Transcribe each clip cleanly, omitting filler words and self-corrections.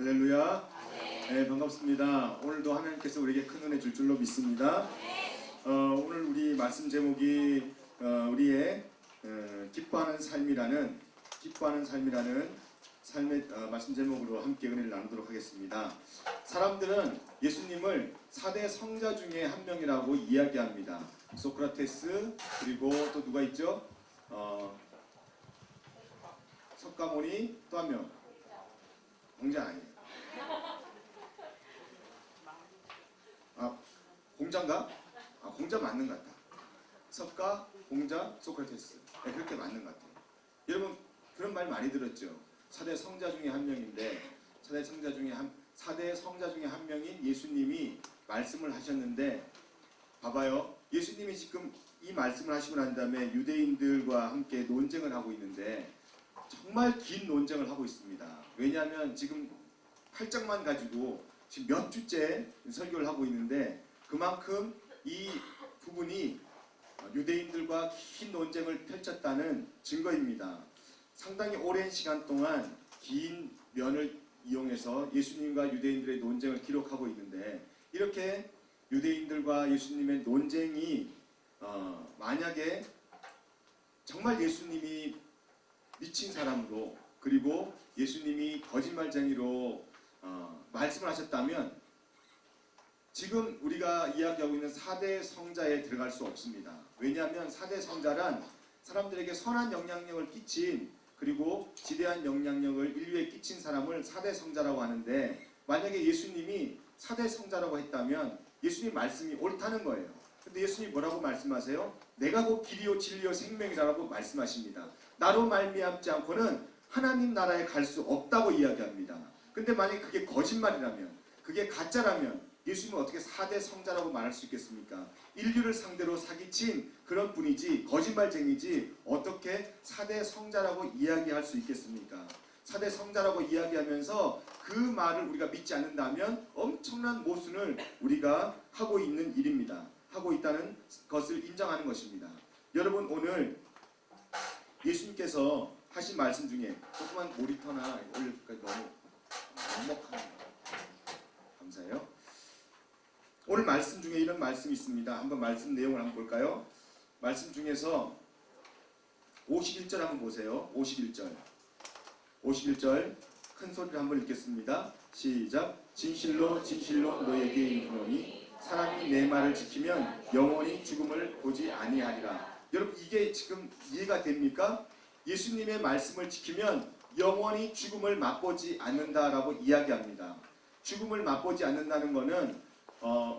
할렐루야. 네, 반갑습니다. 오늘도 하나님께서 우리에게 큰 은혜 줄 줄로 믿습니다. 오늘 우리 말씀 제목이 우리의 기뻐하는 삶이라는 삶의 말씀 제목으로 함께 은혜를 나누도록 하겠습니다. 사람들은 예수님을 4대 성자 중에 한 명이라고 이야기합니다. 소크라테스, 그리고 또 누가 있죠? 석가모니, 또 한 명. 공자 아니에요. 공자인가? 공자 맞는 것 같다. 석가, 공자, 소크라테스. 네, 그렇게 맞는 것 같아요. 여러분 그런 말 많이 들었죠. 4대 성자 중에 한 명인데 4대 성자 중에 한 명인 예수님이 말씀을 하셨는데, 봐봐요. 예수님이 지금 이 말씀을 하시고 난 다음에 유대인들과 함께 논쟁을 하고 있는데 정말 긴 논쟁을 하고 있습니다. 왜냐하면 지금 8장만 가지고 지금 몇 주째 설교를 하고 있는데 그만큼 이 부분이 유대인들과 긴 논쟁을 펼쳤다는 증거입니다. 상당히 오랜 시간 동안 긴 면을 이용해서 예수님과 유대인들의 논쟁을 기록하고 있는데, 이렇게 유대인들과 예수님의 논쟁이 만약에 정말 예수님이 미친 사람으로, 그리고 예수님이 거짓말쟁이로 말씀을 하셨다면 지금 우리가 이야기하고 있는 4대 성자에 들어갈 수 없습니다. 왜냐하면 4대 성자란 사람들에게 선한 영향력을 끼친, 그리고 지대한 영향력을 인류에 끼친 사람을 4대 성자라고 하는데, 만약에 예수님이 4대 성자라고 했다면 예수님 말씀이 옳다는 거예요. 근데 예수님이 뭐라고 말씀하세요? 내가 곧 길이요 진리요 생명이라고 말씀하십니다. 나로 말미암지 않고는 하나님 나라에 갈 수 없다고 이야기합니다. 근데 만약에 그게 거짓말이라면, 그게 가짜라면 예수님은 어떻게 4대 성자라고 말할 수 있겠습니까? 인류를 상대로 사기친 그런 분이지, 거짓말쟁이지, 어떻게 4대 성자라고 이야기할 수 있겠습니까? 4대 성자라고 이야기하면서 그 말을 우리가 믿지 않는다면 엄청난 모순을 우리가 하고 있는 일입니다. 하고 있다는 것을 인정하는 것입니다. 여러분, 오늘 예수님께서 하신 말씀 중에 조그만 모니터나 올려줄까요? 너무 먹먹합니다. 감사해요. 오늘 말씀 중에 이런 말씀이 있습니다. 한번 말씀 내용을 한번 볼까요? 말씀 중에서 51절 한번 보세요. 51절 큰 소리를 한번 읽겠습니다. 시작. 진실로 진실로 너에게 이르노니 사람이 내 말을 지키면 영원히 죽음을 보지 아니하리라. 여러분, 이게 지금 이해가 됩니까? 예수님의 말씀을 지키면 영원히 죽음을 맛보지 않는다라고 이야기합니다. 죽음을 맛보지 않는다는 것은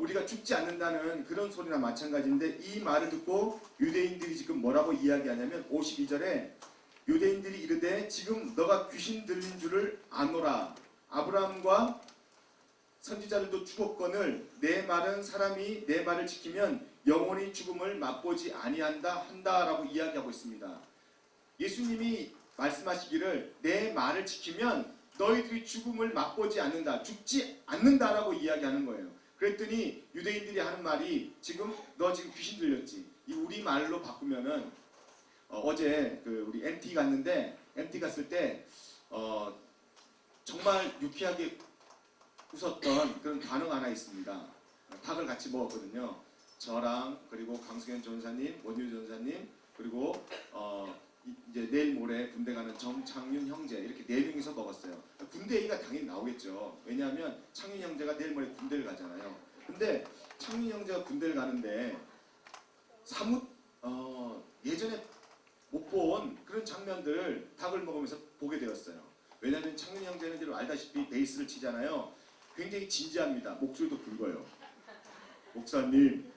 우리가 죽지 않는다는 그런 소리나 마찬가지인데, 이 말을 듣고 유대인들이 지금 뭐라고 이야기하냐면 52절에 유대인들이 이르되 지금 너가 귀신 들린 줄을 아노라. 아브라함과 선지자들도 죽었거늘 내 말은 사람이 내 말을 지키면 영원히 죽음을 맛보지 아니한다 한다라고 이야기하고 있습니다. 예수님이 말씀하시기를 내 말을 지키면 너희들이 죽음을 맛보지 않는다, 죽지 않는다라고 이야기하는 거예요. 그랬더니 유대인들이 하는 말이, 지금 너 지금 귀신 들렸지? 이 우리 말로 바꾸면은 어제 우리 MT 갔는데, MT 갔을 때 정말 유쾌하게 웃었던 그런 단어가 하나 있습니다. 닭을 같이 먹었거든요. 저랑, 그리고 강승현 전사님, 원유 전사님, 그리고 이제 내일 모레 군대 가는 정창윤 형제, 이렇게 4명이서 먹었어요. 군대 얘기가 당연히 나오겠죠. 왜냐하면 창윤 형제가 내일 모레 군대를 가잖아요. 근데 창윤 형제가 군대를 가는데 사뭇 예전에 못 본 그런 장면들을 닭을 먹으면서 보게 되었어요. 왜냐하면 창윤 형제는 알다시피 베이스를 치잖아요. 굉장히 진지합니다. 목소리도 굵어요. 목사님,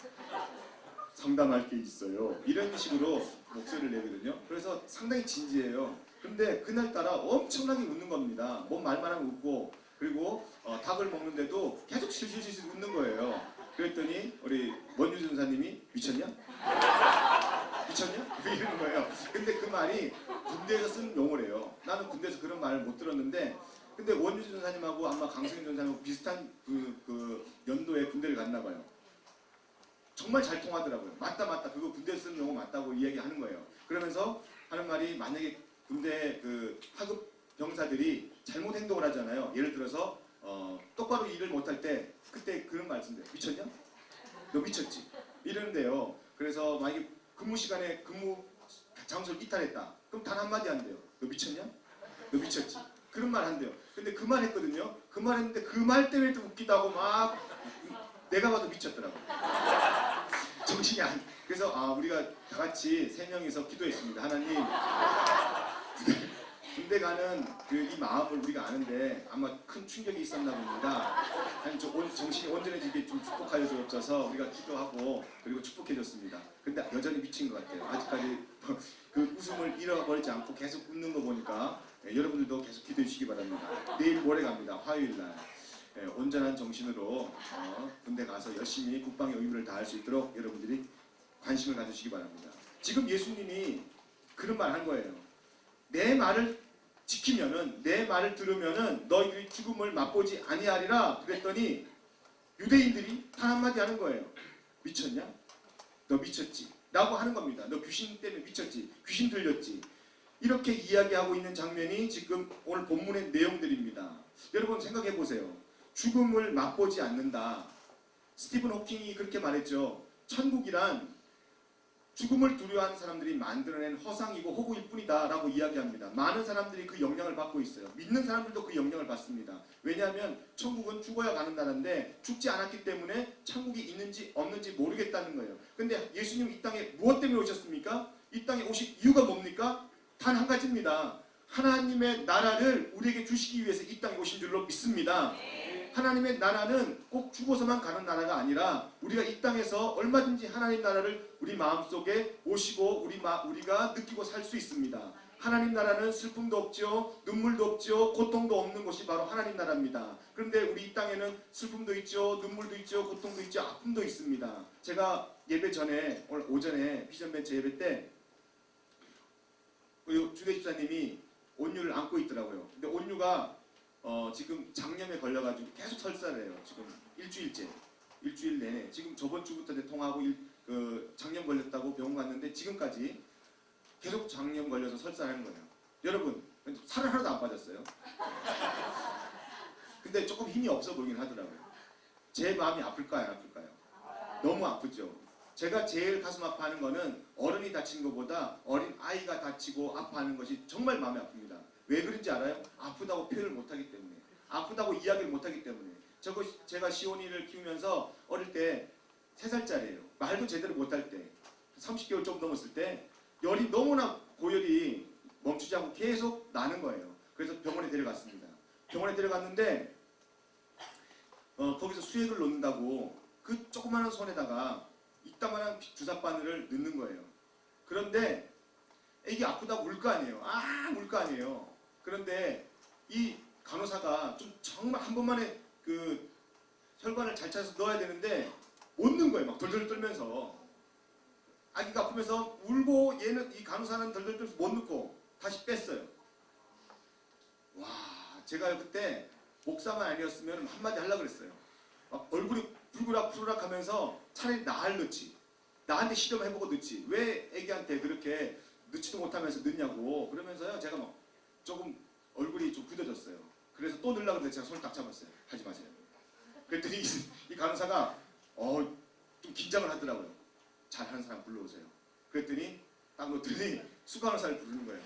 상담할 게 있어요. 이런 식으로 목소리를 내거든요. 그래서 상당히 진지해요. 근데 그날따라 엄청나게 웃는 겁니다. 뭔 말만 하면 웃고, 그리고 닭을 먹는데도 계속 실실실 웃는 거예요. 그랬더니 우리 원유 전사님이 미쳤냐? 미쳤냐? 이러는 거예요. 근데 그 말이 군대에서 쓴 용어래요. 나는 군대에서 그런 말을 못 들었는데, 근데 원유 전사님하고 아마 강승현 전사님하고 비슷한 그 연도에 군대를 갔나 봐요. 정말 잘 통하더라고요. 맞다 그거 군대에서 쓰는 용어 맞다고 이야기하는 거예요. 그러면서 하는 말이, 만약에 군대 하급 병사들이 잘못 행동을 하잖아요. 예를 들어서 똑바로 일을 못할 때 그때 그런 말씀돼요. 미쳤냐? 너 미쳤지? 이러는데요. 그래서 만약에 근무 시간에 근무 장소를 이탈했다. 그럼 단 한마디 한대요. 너 미쳤냐? 너 미쳤지? 그런 말 한대요. 근데 그 말 했거든요. 그 말 했는데 그 말 때문에 또 웃기다고 막 내가 봐도 미쳤더라고. 정신이 안. 그래서 우리가 다 같이 3명이서 기도했습니다. 하나님, 군대 가는 이 마음을 우리가 아는데 아마 큰 충격이 있었나 봅니다. 정신이 온전해지게 좀 축복하여 주옵소서 우리가 기도하고 그리고 축복해줬습니다. 근데 여전히 미친 것 같아요. 아직까지 그 웃음을 잃어버리지 않고 계속 웃는 거 보니까 여러분들도 계속 기도해 주시기 바랍니다. 내일 모레 갑니다. 화요일날. 온전한 정신으로 군대 가서 열심히 국방의 의무를 다할 수 있도록 여러분들이 관심을 가지시기 바랍니다. 지금 예수님이 그런 말 한 거예요. 내 말을 지키면은, 내 말을 들으면은 너희들이 죽음을 맛보지 아니하리라. 그랬더니 유대인들이 단 한마디 하는 거예요. 미쳤냐? 너 미쳤지? 라고 하는 겁니다. 너 귀신 때문에 미쳤지? 귀신 들렸지? 이렇게 이야기하고 있는 장면이 지금 오늘 본문의 내용들입니다. 여러분 생각해 보세요. 죽음을 맛보지 않는다. 스티븐 호킹이 그렇게 말했죠. 천국이란 죽음을 두려워하는 사람들이 만들어낸 허상이고 호구일 뿐이다 라고 이야기합니다. 많은 사람들이 그 영향을 받고 있어요. 믿는 사람들도 그 영향을 받습니다. 왜냐하면 천국은 죽어야 가는 나라인데 죽지 않았기 때문에 천국이 있는지 없는지 모르겠다는 거예요. 근데 예수님 이 땅에 무엇 때문에 오셨습니까? 이 땅에 오신 이유가 뭡니까? 단 한 가지입니다. 하나님의 나라를 우리에게 주시기 위해서 이 땅에 오신 줄로 믿습니다. 하나님의 나라는 꼭 죽어서만 가는 나라가 아니라 우리가 이 땅에서 얼마든지 하나님 나라를 우리 마음속에 오시고 우리가 느끼고 살 수 있습니다. 하나님 나라는 슬픔도 없죠. 눈물도 없죠. 고통도 없는 곳이 바로 하나님 나라입니다. 그런데 우리 이 땅에는 슬픔도 있죠. 눈물도 있죠. 고통도 있죠. 아픔도 있습니다. 제가 예배 전에 오늘 오전에 비전벤처 예배 때 주대 집사님이 온유를 안고 있더라고요. 근데 온유가 지금 장염에 걸려가지고 계속 설사를 해요. 지금 일주일 내내. 지금 저번 주부터 통화하고 장염 걸렸다고 병원 갔는데 지금까지 계속 장염 걸려서 설사하는 거예요. 여러분 살은 하나도 안 빠졌어요. 근데 조금 힘이 없어 보이긴 하더라고요. 제 마음이 아플까요? 안 아플까요? 너무 아프죠. 제가 제일 가슴 아파하는 거는 어른이 다친 것보다 어린 아이가 다치고 아파하는 것이 정말 마음이 아픕니다. 왜 그런지 알아요? 아프다고 표현을 못하기 때문에. 아프다고 이야기를 못하기 때문에. 제가 시온이를 키우면서 어릴 때 3살짜리예요. 말도 제대로 못할 때 30개월 좀 넘었을 때 열이 너무나 고열이 멈추지 않고 계속 나는 거예요. 그래서 병원에 데려갔습니다. 병원에 데려갔는데 거기서 수액을 놓는다고 그 조그마한 손에다가 이따만한 주사바늘을 넣는 거예요. 그런데 애기 아프다고 울 거 아니에요. 울 거 아니에요. 그런데 이 간호사가 좀 정말 한 번만에 그 혈관을 잘 찾아서 넣어야 되는데 못 넣은 거예요. 막 덜덜 떨면서. 아기가 아프면서 울고 이 간호사는 덜덜 떨면서 못 넣고 다시 뺐어요. 와, 제가 그때 목사만 아니었으면 한마디 하려고 그랬어요. 막 얼굴이 불그락 하면서 차라리 나를 넣지. 나한테 실험해보고 넣지. 왜 애기한테 그렇게 넣지도 못하면서 넣냐고. 그러면서요, 제가 막 조금 얼굴이 좀 굳어졌어요. 그래서 또 넣으려고 했는데 제가 손을 딱 잡았어요. 하지 마세요. 그랬더니 이 간호사가 좀 긴장을 하더라고요. 잘하는 사람 불러오세요. 그랬더니 딱 놓더니 수간호사를 부르는 거예요.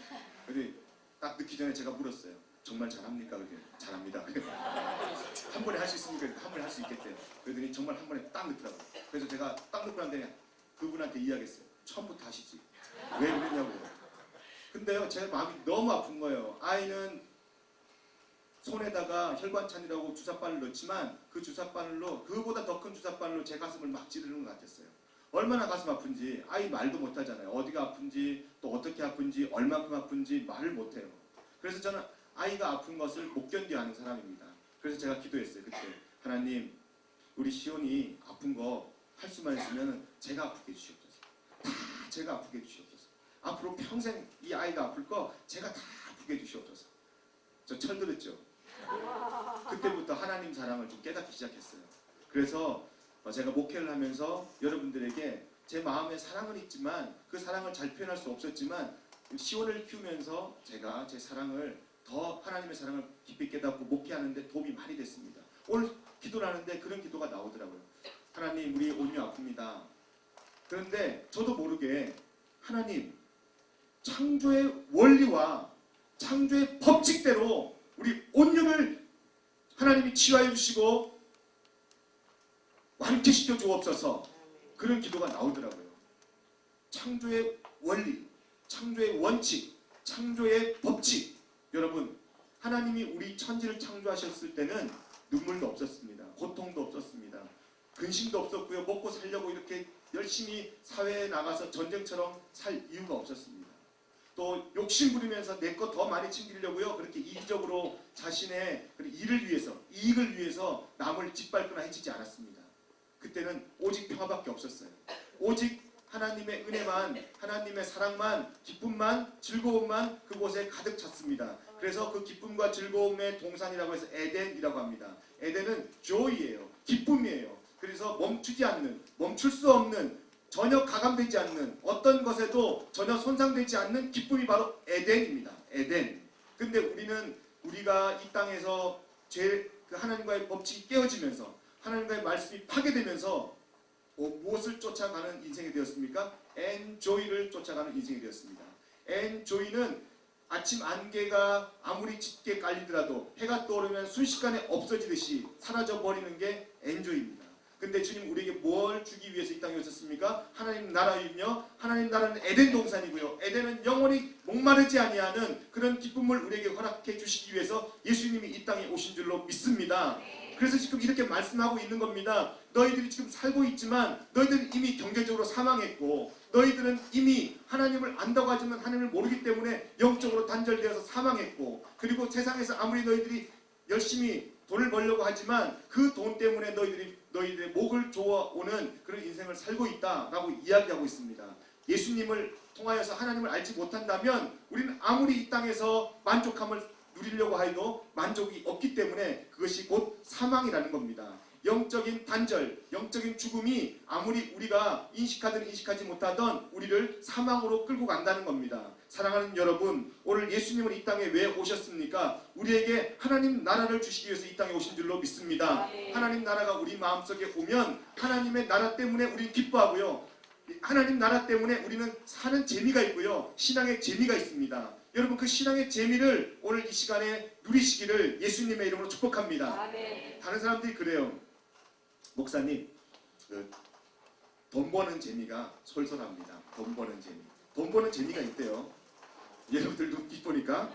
그랬더니 딱 넣기 전에 제가 물었어요. 정말 잘합니까? 그랬더니 잘합니다. 한 번에 할 수 있습니까? 한 번에 할 수 있겠대요. 그랬더니 정말 한 번에 딱 넣더라고요. 그래서 제가 딱 넣고 난 다음에 그분한테 이야기했어요. 처음부터 하시지. 왜 그랬냐고요. 근데요, 제 마음이 너무 아픈 거예요. 아이는 손에다가 혈관찬이라고 주사바늘 넣지만 그 주사바늘로 그보다 더 큰 주사바늘로 제 가슴을 막 찌르는 것 같았어요. 얼마나 가슴 아픈지 아이 말도 못하잖아요. 어디가 아픈지 또 어떻게 아픈지 얼마큼 아픈지 말을 못해요. 그래서 저는 아이가 아픈 것을 못 견뎌하는 사람입니다. 그래서 제가 기도했어요. 그때 하나님 우리 시온이 아픈 거 할 수만 있으면 제가 아프게 해주시옵소서. 다 제가 아프게 해주시옵소서. 앞으로 평생 이 아이가 아플 거 제가 다 아프게 해주시옵소서. 저 철들었죠. 그때부터 하나님 사랑을 좀 깨닫기 시작했어요. 그래서 제가 목회를 하면서 여러분들에게 제 마음에 사랑은 있지만 그 사랑을 잘 표현할 수 없었지만 시온을 키우면서 제가 제 사랑을 더 하나님의 사랑을 깊이 깨닫고 목회하는데 도움이 많이 됐습니다. 오늘 기도를 하는데 그런 기도가 나오더라고요. 하나님, 우리 온유 아픕니다. 그런데 저도 모르게 하나님, 창조의 원리와 창조의 법칙대로 우리 온유를 하나님이 치유해 주시고 완쾌시켜 주옵소서. 그런 기도가 나오더라고요. 창조의 원리, 창조의 원칙, 창조의 법칙. 여러분, 하나님이 우리 천지를 창조하셨을 때는 눈물도 없었습니다. 고통도 없었습니다. 근심도 없었고요. 먹고 살려고 이렇게 열심히 사회에 나가서 전쟁처럼 살 이유가 없었습니다. 또 욕심 부리면서 내 것 더 많이 챙기려고요. 그렇게 이기적으로 자신의 일을 위해서, 이익을 위해서 남을 짓밟거나 해치지 않았습니다. 그때는 오직 평화밖에 없었어요. 오직 하나님의 은혜만, 하나님의 사랑만, 기쁨만, 즐거움만 그곳에 가득 찼습니다. 그래서 그 기쁨과 즐거움의 동산이라고 해서 에덴이라고 합니다. 에덴은 joy예요. 기쁨이에요. 그래서 멈추지 않는, 멈출 수 없는, 전혀 가감되지 않는, 어떤 것에도 전혀 손상되지 않는 기쁨이 바로 에덴입니다. 에덴. 근데 우리가 이 땅에서 하나님과의 법칙이 깨어지면서 하나님과의 말씀이 파괴되면서 무엇을 쫓아가는 인생이 되었습니까? 엔조이를 쫓아가는 인생이 되었습니다. 엔조이는 아침 안개가 아무리 짙게 깔리더라도 해가 떠오르면 순식간에 없어지듯이 사라져버리는 게 엔조이입니다. 근데 주님 우리에게 뭘 주기 위해서 이 땅에 오셨습니까? 하나님 나라이며 하나님 나라는 에덴 동산이고요. 에덴은 영원히 목마르지 아니하는 그런 기쁨을 우리에게 허락해 주시기 위해서 예수님이 이 땅에 오신 줄로 믿습니다. 그래서 지금 이렇게 말씀하고 있는 겁니다. 너희들이 지금 살고 있지만 너희들은 이미 경제적으로 사망했고 너희들은 이미 하나님을 안다고 하지만 하나님을 모르기 때문에 영적으로 단절되어서 사망했고 그리고 세상에서 아무리 너희들이 열심히 돈을 벌려고 하지만 그 돈 때문에 너희들의 목을 조아오는 그런 인생을 살고 있다라고 이야기하고 있습니다. 예수님을 통하여서 하나님을 알지 못한다면 우리는 아무리 이 땅에서 만족함을 누리려고 해도 만족이 없기 때문에 그것이 곧 사망이라는 겁니다. 영적인 단절, 영적인 죽음이 아무리 우리가 인식하든 인식하지 못하던 우리를 사망으로 끌고 간다는 겁니다. 사랑하는 여러분, 오늘 예수님은 이 땅에 왜 오셨습니까? 우리에게 하나님 나라를 주시기 위해서 이 땅에 오신 줄로 믿습니다. 하나님 나라가 우리 마음속에 오면 하나님의 나라 때문에 우리는 기뻐하고요. 하나님 나라 때문에 우리는 사는 재미가 있고요. 신앙의 재미가 있습니다. 여러분 그 신앙의 재미를 오늘 이 시간에 누리시기를 예수님의 이름으로 축복합니다. 아멘. 다른 사람들이 그래요. 목사님, 돈 버는 재미가 솔솔합니다. 돈 버는 재미. 돈 버는 재미가 있대요. 여러분들 눈빛 보니까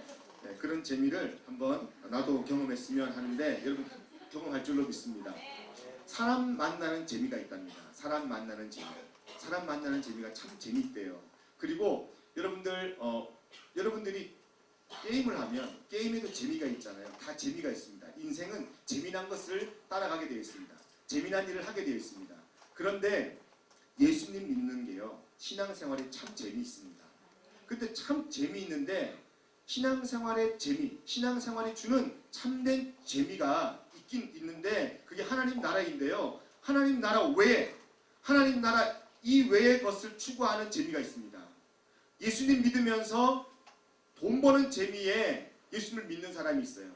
그런 재미를 한번 나도 경험했으면 하는데 여러분 경험할 줄로 믿습니다. 사람 만나는 재미가 있답니다. 사람 만나는 재미. 사람 만나는 재미가 참 재미있대요. 그리고 여러분들이 게임을 하면 게임에도 재미가 있잖아요. 다 재미가 있습니다. 인생은 재미난 것을 따라가게 되어 있습니다. 재미난 일을 하게 되어 있습니다. 그런데 예수님 믿는 게요. 신앙생활이 참 재미있습니다. 근데 참 재미있는데 신앙생활의 재미, 신앙생활이 주는 참된 재미가 있긴 있는데 그게 하나님 나라인데요. 하나님 나라 외에 하나님 나라 이외의 것을 추구하는 재미가 있습니다. 예수님 믿으면서 돈 버는 재미에 예수님을 믿는 사람이 있어요.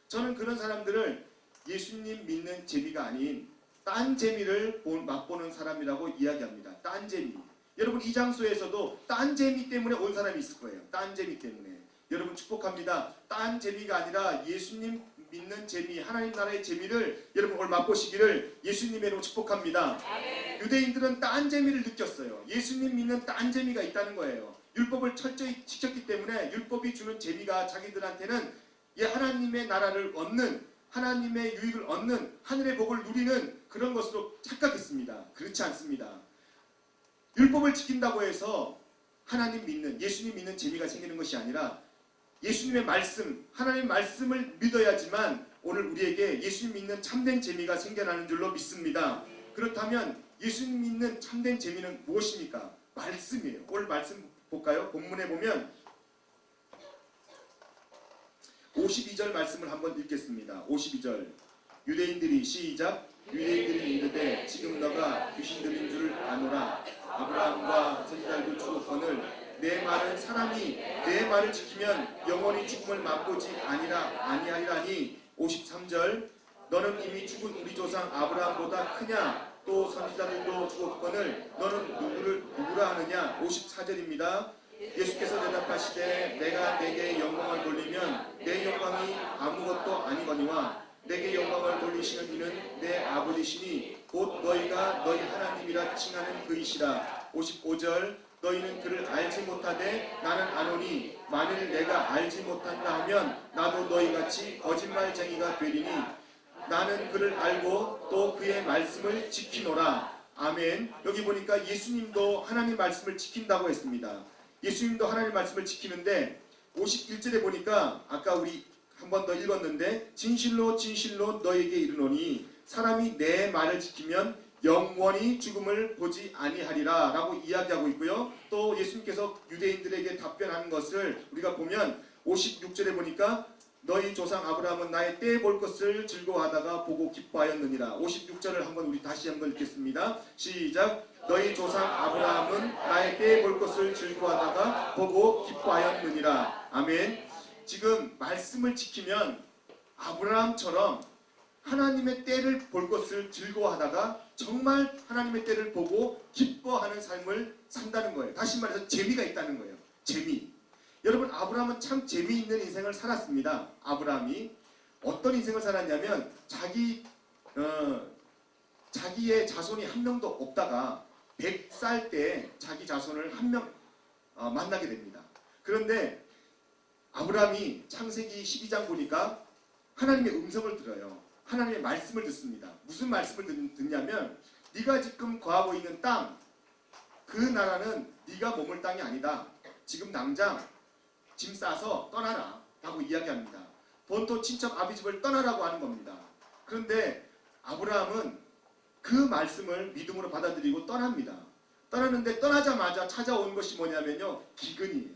저는 그런 사람들을 예수님 믿는 재미가 아닌 딴 재미를 맛보는 사람이라고 이야기합니다. 딴 재미. 여러분 이 장소에서도 딴 재미 때문에 온 사람이 있을 거예요. 딴 재미 때문에. 여러분 축복합니다. 딴 재미가 아니라 예수님 믿는 재미, 하나님 나라의 재미를 여러분 오늘 맛보시기를 예수님의 이름으로 축복합니다. 아멘. 유대인들은 딴 재미를 느꼈어요. 예수님 믿는 딴 재미가 있다는 거예요. 율법을 철저히 지켰기 때문에 율법이 주는 재미가 자기들한테는 하나님의 나라를 얻는, 하나님의 유익을 얻는, 하늘의 복을 누리는 그런 것으로 착각했습니다. 그렇지 않습니다. 율법을 지킨다고 해서 하나님 믿는, 예수님 믿는 재미가 생기는 것이 아니라 예수님의 말씀, 하나님의 말씀을 믿어야지만 오늘 우리에게 예수님 믿는 참된 재미가 생겨나는 줄로 믿습니다. 그렇다면 예수님 믿는 참된 재미는 무엇입니까? 말씀이에요. 오늘 말씀 볼까요? 본문에 보면 52절 말씀을 한번 읽겠습니다. 52절 유대인들이 시작 유대인들이 이르되 지금 너가 귀신 들린 줄 아노라 아브라함과 선지자들도 주었거늘 내 말은 사람이 내 말을 지키면 영원히 죽음을 맛보지 아니하리라니. 53절 너는 이미 죽은 우리 조상 아브라함보다 크냐? 또 선지자들도 죽었거늘 너는 누구라 하느냐? 54절입니다. 예수께서 대답하시되 내가 내게 영광을 돌리면 내 영광이 아무것도 아니거니와 내게 영광을 돌리시는 이는 내 아버지시니 곧 너희가 너희 하나님이라 칭하는 그이시라. 55절 너희는 그를 알지 못하되 나는 아노니 만일 내가 알지 못한다 하면 나도 너희같이 거짓말쟁이가 되리니 나는 그를 알고 또 그의 말씀을 지키노라. 아멘. 여기 보니까 예수님도 하나님 말씀을 지킨다고 했습니다. 예수님도 하나님 말씀을 지키는데 51절에 보니까 아까 우리 한 번 더 읽었는데 진실로 진실로 너에게 이르노니 사람이 내 말을 지키면 영원히 죽음을 보지 아니하리라 라고 이야기하고 있고요. 또 예수님께서 유대인들에게 답변하는 것을 우리가 보면 56절에 보니까 너희 조상 아브라함은 나의 때에 볼 것을 즐거워하다가 보고 기뻐하였느니라. 56절을 한번 우리 다시 한번 읽겠습니다. 시작. 너희 조상 아브라함은 나의 때에 볼 것을 즐거워하다가 보고 기뻐하였느니라. 아멘. 지금 말씀을 지키면 아브라함처럼 하나님의 때를 볼 것을 즐거워하다가 정말 하나님의 때를 보고 기뻐하는 삶을 산다는 거예요. 다시 말해서 재미가 있다는 거예요. 재미. 여러분 아브라함은 참 재미있는 인생을 살았습니다. 아브라함이 어떤 인생을 살았냐면 자기의 자손이 한 명도 없다가 100살 때 자기 자손을 한 명 만나게 됩니다. 그런데 아브라함이 창세기 12장 보니까 하나님의 음성을 들어요. 하나님의 말씀을 듣습니다. 무슨 말씀을 듣냐면 네가 지금 거하고 있는 땅, 그 나라는 네가 머물 땅이 아니다. 지금 당장 짐 싸서 떠나라 라고 이야기합니다. 본토 친척 아비집을 떠나라고 하는 겁니다. 그런데 아브라함은 그 말씀을 믿음으로 받아들이고 떠납니다. 떠나는데 떠나자마자 찾아온 것이 뭐냐면요, 기근이에요.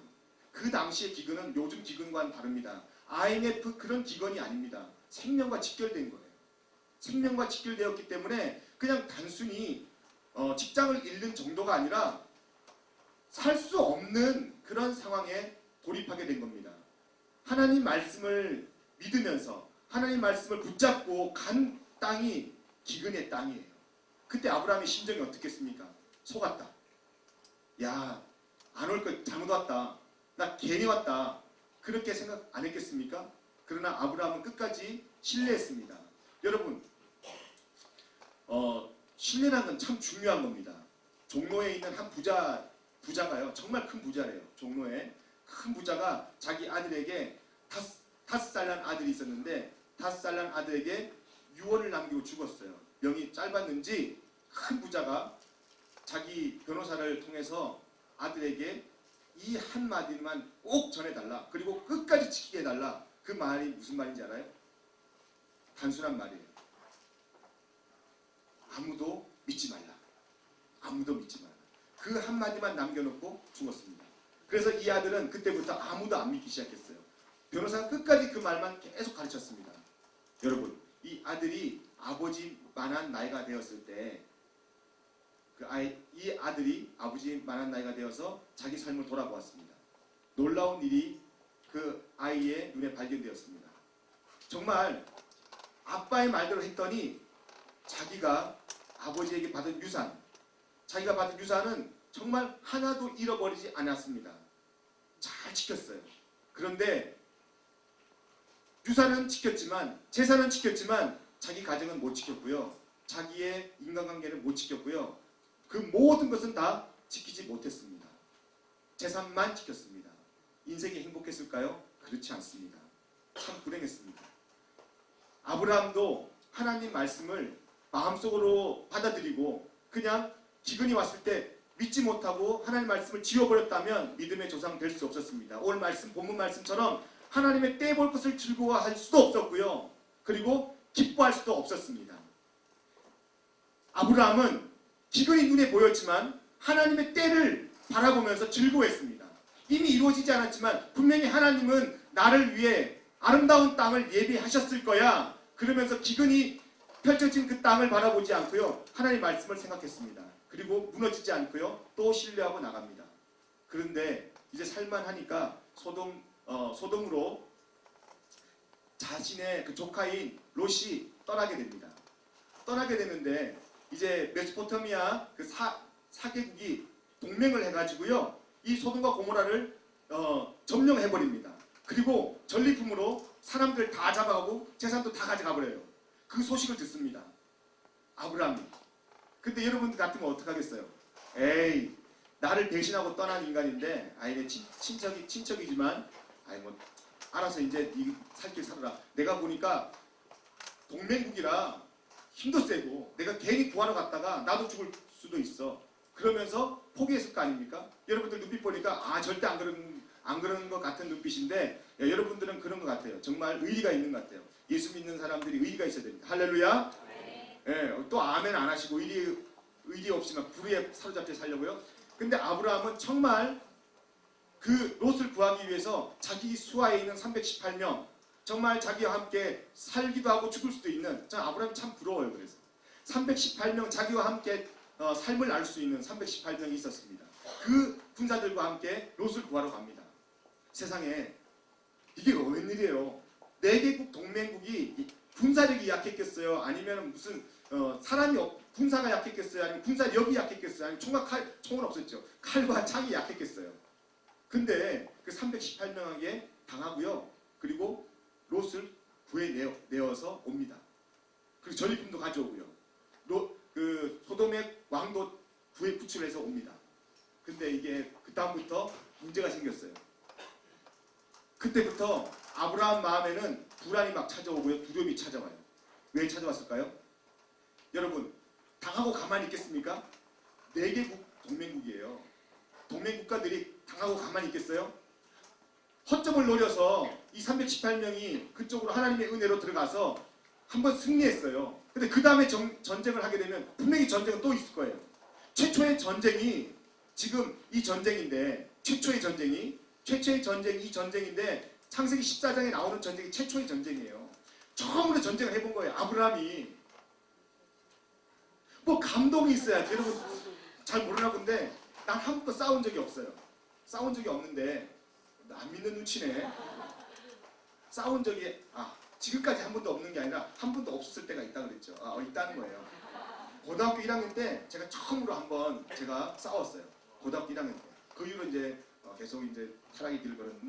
그 당시의 기근은 요즘 기근과는 다릅니다. IMF 그런 기근이 아닙니다. 생명과 직결된 거예요. 생명과 직결되었기 때문에 그냥 단순히 직장을 잃는 정도가 아니라 살 수 없는 그런 상황에 돌입하게 된 겁니다. 하나님 말씀을 믿으면서 하나님 말씀을 붙잡고 간 땅이 기근의 땅이에요. 그때 아브라함의 심정이 어떻겠습니까? 속았다. 야, 안 올 거 잘못 왔다. 나 괜히 왔다. 그렇게 생각 안 했겠습니까? 그러나 아브라함은 끝까지 신뢰했습니다. 여러분, 신뢰라는 건 참 중요한 겁니다. 종로에 있는 한 부자가요, 정말 큰 부자래요. 종로에 큰 부자가 자기 아들에게 5살 난 아들이 있었는데 5살 난 아들에게 유언을 남기고 죽었어요. 명이 짧았는지 큰 부자가 자기 변호사를 통해서 아들에게 이 한마디만 꼭 전해달라. 그리고 끝까지 지키게 해달라. 그 말이 무슨 말인지 알아요? 단순한 말이에요. 아무도 믿지 말라. 아무도 믿지 말라. 그 한마디만 남겨놓고 죽었습니다. 그래서 이 아들은 그때부터 아무도 안 믿기 시작했어요. 변호사가 끝까지 그 말만 계속 가르쳤습니다. 여러분, 이 아들이 아버지만한 나이가 되었을 때 이 아들이 아버지만한 나이가 되어서 자기 삶을 돌아보았습니다. 놀라운 일이 그 아이의 눈에 발견되었습니다. 정말 아빠의 말대로 했더니 자기가 아버지에게 받은 유산, 자기가 받은 유산은 정말 하나도 잃어버리지 않았습니다. 잘 지켰어요. 그런데 유산은 지켰지만, 재산은 지켰지만 자기 가정은 못 지켰고요. 자기의 인간관계는 못 지켰고요. 그 모든 것은 다 지키지 못했습니다. 재산만 지켰습니다. 인생이 행복했을까요? 그렇지 않습니다. 참 불행했습니다. 아브라함도 하나님 말씀을 마음속으로 받아들이고 그냥 기근이 왔을 때 믿지 못하고 하나님 말씀을 지워버렸다면 믿음의 조상 될 수 없었습니다. 오늘 말씀, 본문 말씀처럼 하나님의 때 볼 것을 즐거워할 수도 없었고요. 그리고 기뻐할 수도 없었습니다. 아브라함은 기근이 눈에 보였지만 하나님의 때를 바라보면서 즐거워했습니다. 이미 이루어지지 않았지만 분명히 하나님은 나를 위해 아름다운 땅을 예비하셨을 거야. 그러면서 기근이 펼쳐진 그 땅을 바라보지 않고요. 하나님의 말씀을 생각했습니다. 그리고 무너지지 않고요. 또 신뢰하고 나갑니다. 그런데 이제 살만하니까 소돔으로 자신의 그 조카인 롯이 떠나게 됩니다. 떠나게 되는데 이제 메소포타미아 그 사개국이 동맹을 해가지고요, 이 소돔과 고모라를 점령해버립니다. 그리고 전리품으로 사람들 다 잡아가고 재산도 다 가져가 버려요. 그 소식을 듣습니다, 아브라함이. 근데 여러분 같으면 어떡하겠어요? 에이, 나를 배신하고 떠난 인간인데, 아이 친척이지만, 아이 뭐 알아서 이제 살 길 살아라. 내가 보니까 동맹국이라 힘도 세고 내가 괜히 구하러 갔다가 나도 죽을 수도 있어. 그러면서 포기했을 거 아닙니까? 여러분들 눈빛 보니까 절대 안 그런 것 같은 눈빛인데, 여러분들은 그런 것 같아요. 정말 의리가 있는 것 같아요. 예수 믿는 사람들이 의리가 있어야 됩니다. 할렐루야. 또 아멘 안 하시고 의리 없이 막 불의에 사로잡혀 살려고요. 근데 아브라함은 정말 그 롯을 구하기 위해서 자기 수하에 있는 318명, 정말 자기와 함께 살기도 하고 죽을 수도 있는, 저 아브라함이 참 부러워요. 그래서 318명 자기와 함께 삶을 알 수 있는 318명이 있었습니다. 그 군사들과 함께 롯을 구하러 갑니다. 세상에 이게 웬일이에요? 4개국 동맹국이 군사력이 약했겠어요? 아니면 무슨 사람이 군사가 약했겠어요? 아니면 군사력이 약했겠어요? 아니면 총은 없었죠. 칼과 창이 약했겠어요? 근데 그 318명에게 당하고요. 그리고 롯을 구해내어서 옵니다. 그리고 전리품도 가져오고요. 그 소돔의 왕도 구출해서 옵니다. 근데 이게 그 다음부터 문제가 생겼어요. 그때부터 아브라함 마음에는 불안이 막 찾아오고요. 두려움이 찾아와요. 왜 찾아왔을까요? 여러분, 당하고 가만히 있겠습니까? 4개국 동맹국이에요. 동맹국가들이 당하고 가만히 있겠어요? 허점을 노려서 이 318명이 그쪽으로 하나님의 은혜로 들어가서 한번 승리했어요. 근데 그 다음에 전쟁을 하게 되면 분명히 전쟁은 또 있을 거예요. 최초의 전쟁이 지금 이 전쟁인데, 최초의 전쟁이 이 전쟁인데, 창세기 14장에 나오는 전쟁이 최초의 전쟁이에요. 처음으로 전쟁을 해본 거예요. 아브라함이. 뭐 감동이 있어야지. 여러분 잘 모르나 본데 난 한 번도 싸운 적이 없어요. 싸운 적이 없는데, 안 믿는 눈치네. 싸운 적이 지금까지 한 번도 없는 게 아니라 한 번도 없었을 때가 있다 그랬죠. 있다는 거예요. 고등학교 1학년 때 제가 처음으로 한번 제가 싸웠어요. 고등학교 1학년 때. 그 이후로 이제 계속 이제 타락의 길을 걸은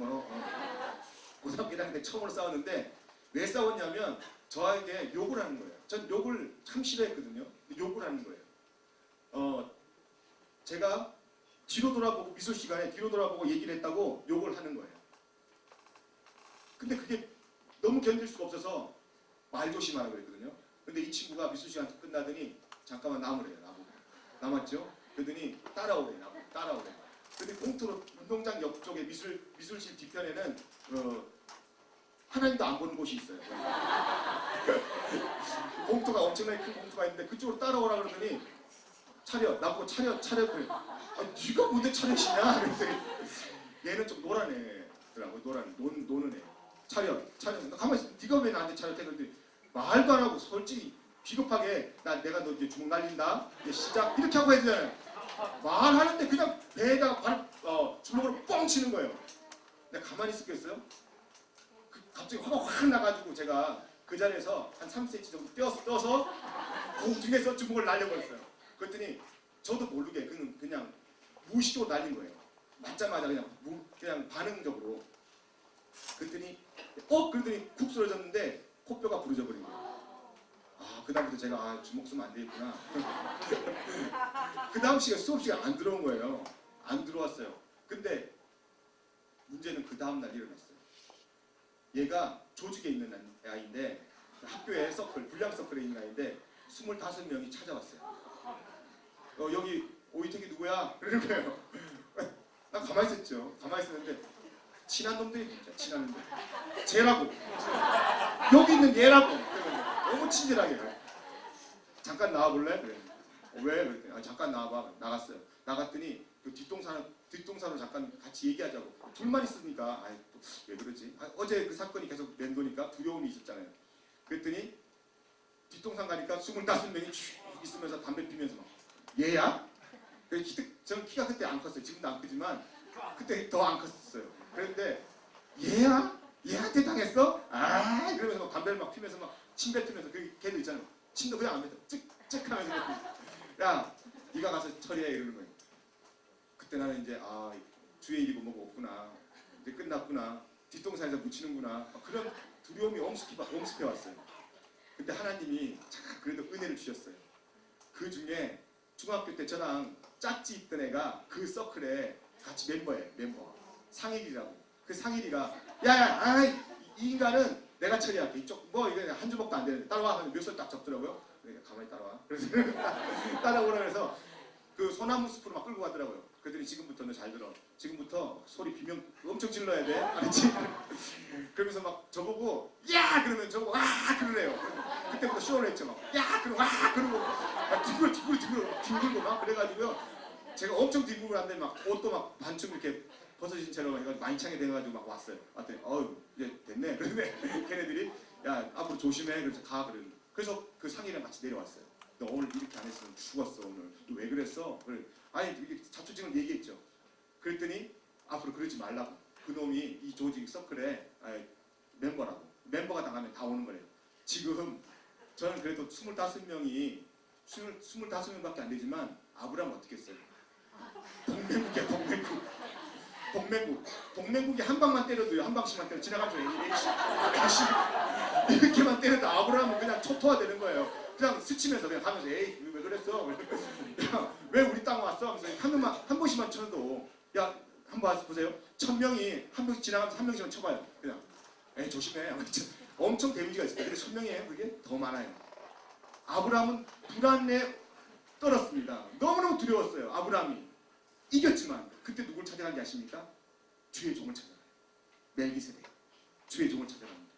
고등학교 1학년 때 처음으로 싸웠는데, 왜 싸웠냐면 저에게 욕을 하는 거예요. 전 욕을 참 싫어했거든요. 욕을 하는 거예요. 제가 뒤로 돌아보고, 미술 시간에 뒤로 돌아보고 얘기를 했다고 욕을 하는 거예요. 근데 그게 너무 견딜 수가 없어서 말 조심하라고 그랬거든요. 근데 이 친구가 미술 시간 끝나더니 잠깐만 남으래요. 남았죠? 그러더니 따라오래. 따라오래. 근데 봉투로 운동장 옆쪽에 미술실 뒤편에는 하나님도 안 보는 곳이 있어요. 봉투가 엄청나게 큰 봉투가 있는데 그쪽으로 따라오라 그러더니 차렷, 나보고 차렷 그래. 네가 뭔데 차렷이냐? 그랬더니 얘는 좀 노란 애더라고. 노는 애. 차렷. 가만히 있어. 네가 왜 나한테 차렷해? 그랬더니 말도 안 하고 솔직히 비겁하게 내가 너 이제 주먹 날린다. 이제 시작. 이렇게 하고 해야 되잖아요. 말하는데 그냥 배에다가 주먹으로 뻥 치는 거예요. 내가 가만히 있었겠어요? 갑자기 화가 확 나가지고 제가 그 자리에서 한 3cm 정도 떼어서 공중에서 주먹을 날려버렸어요. 그랬더니 저도 모르게 그냥 무의식적으로 날린 거예요. 맞자마자 그냥 반응적으로. 그랬더니 쿡 쓰러졌는데 코뼈가 부러져 버린 거예요. 그다음부터 제가 주먹 쓰면 안 되겠구나. 그 다음 수업 시간 안 들어온 거예요. 안 들어왔어요. 근데 문제는 그 다음 날 일어났어요. 얘가 조직에 있는 아이인데, 학교에 불량 서클에 있는 아이인데 25명이 찾아왔어요. 여기 오이택이 누구야? 그러는 거예요. 나 가만히 있었죠. 가만히 있었는데 친한 놈들이 진짜 친한 놈들. 쟤라고. 여기 있는 얘라고. 너무 친절하게. 잠깐 나와볼래? 그래. 왜? 그랬더니 잠깐 나와봐. 나갔어요. 나갔더니 그 뒷동산으로 잠깐 같이 얘기하자고. 둘만 있으니까 왜 그러지? 어제 그 사건이 계속 맴도니까 두려움이 있었잖아요. 그랬더니 뒷동산 가니까 25명이 쭉 있으면서 담배 피면서 막 얘야? 전 키가 그때 안 컸어요. 지금도 안 크지만 그때 더 안 컸어요. 그런데 얘한테 당했어? 아, 그러면서 막 담배를 막 피면서 막 침 뱉으면서 그 걔도 있잖아요. 침도 그냥 안 뱉어. 찍찍 하면서 야, 네가 가서 처리해 이러는 거예요. 그때 나는 이제 주의 일이 뭐가 없구나. 이제 끝났구나. 뒷동산에서 묻히는구나. 그런 두려움이 엄습해 왔어요. 근데 하나님이 참 그래도 은혜를 주셨어요. 그 중에 중학교 때 저랑 짝지 있던 애가 그 서클에 같이 멤버. 상일이라고. 그 상일이가 이 인간은 내가 처리할게. 이쪽 이거 한 주먹도 안 되는데 따라와. 멱살 딱 잡더라고요. 그러니까 가만히 따라와. 그래서 따라오라 그래서 그 소나무 숲으로 막 끌고 가더라고요. 그랬더니 지금부터 너 잘 들어. 지금부터 소리 비명 엄청 질러야 돼. 알았지? 그러면서 막 저보고 야! 그러면 저보고 그러래요. 그때부터 쇼를 했죠. 막 야! 그러고 그러고 막 뒹굴고 막 그래가지고요. 제가 엄청 뒹굴고 났는데 막 옷도 막 반쯤 이렇게 벗어진 채로 해가지고 만창이 돼가지고 막 왔어요. 왔더니 이제 됐네. 그런데 걔네들이 야 앞으로 조심해. 그래서 가 그러는. 그래서 그 상인이랑 같이 내려왔어요. 너 오늘 이렇게 안 했으면 죽었어 오늘. 너 왜 그랬어? 그래. 아니 이게 자초지종을 얘기했죠. 그랬더니 앞으로 그러지 말라고. 그놈이 이 조직 서클에 멤버라고. 멤버가 당하면 다 오는 거래요. 지금 저는 그래도 25명이 25명밖에 안 되지만 아브라함 어떻게 했어요? 동맹국이야 동맹국이 한 방만 때려도요. 한 방씩만 때려 지나가면 이렇게만 때려도 아브라함은 그냥 초토화되는 거예요. 그냥 스치면서 그냥 가면서 에이 왜 그랬어? 왜 우리 땅 왔어? 하면서 한 번씩만 쳐도 야 한번 보세요. 1000명이 한 명씩 지나가면서 한 명씩만 쳐봐요. 그냥 에이 조심해. 엄청 데미지가 있어요. 근데 1000명이에요. 그게 더 많아요. 아브라함은 불안에 떨었습니다. 너무너무 두려웠어요. 아브라함이 이겼지만 그때 누굴 찾아간지 아십니까? 주의 종을 찾아가요. 멜기세덱 주의 종을 찾아갑니다.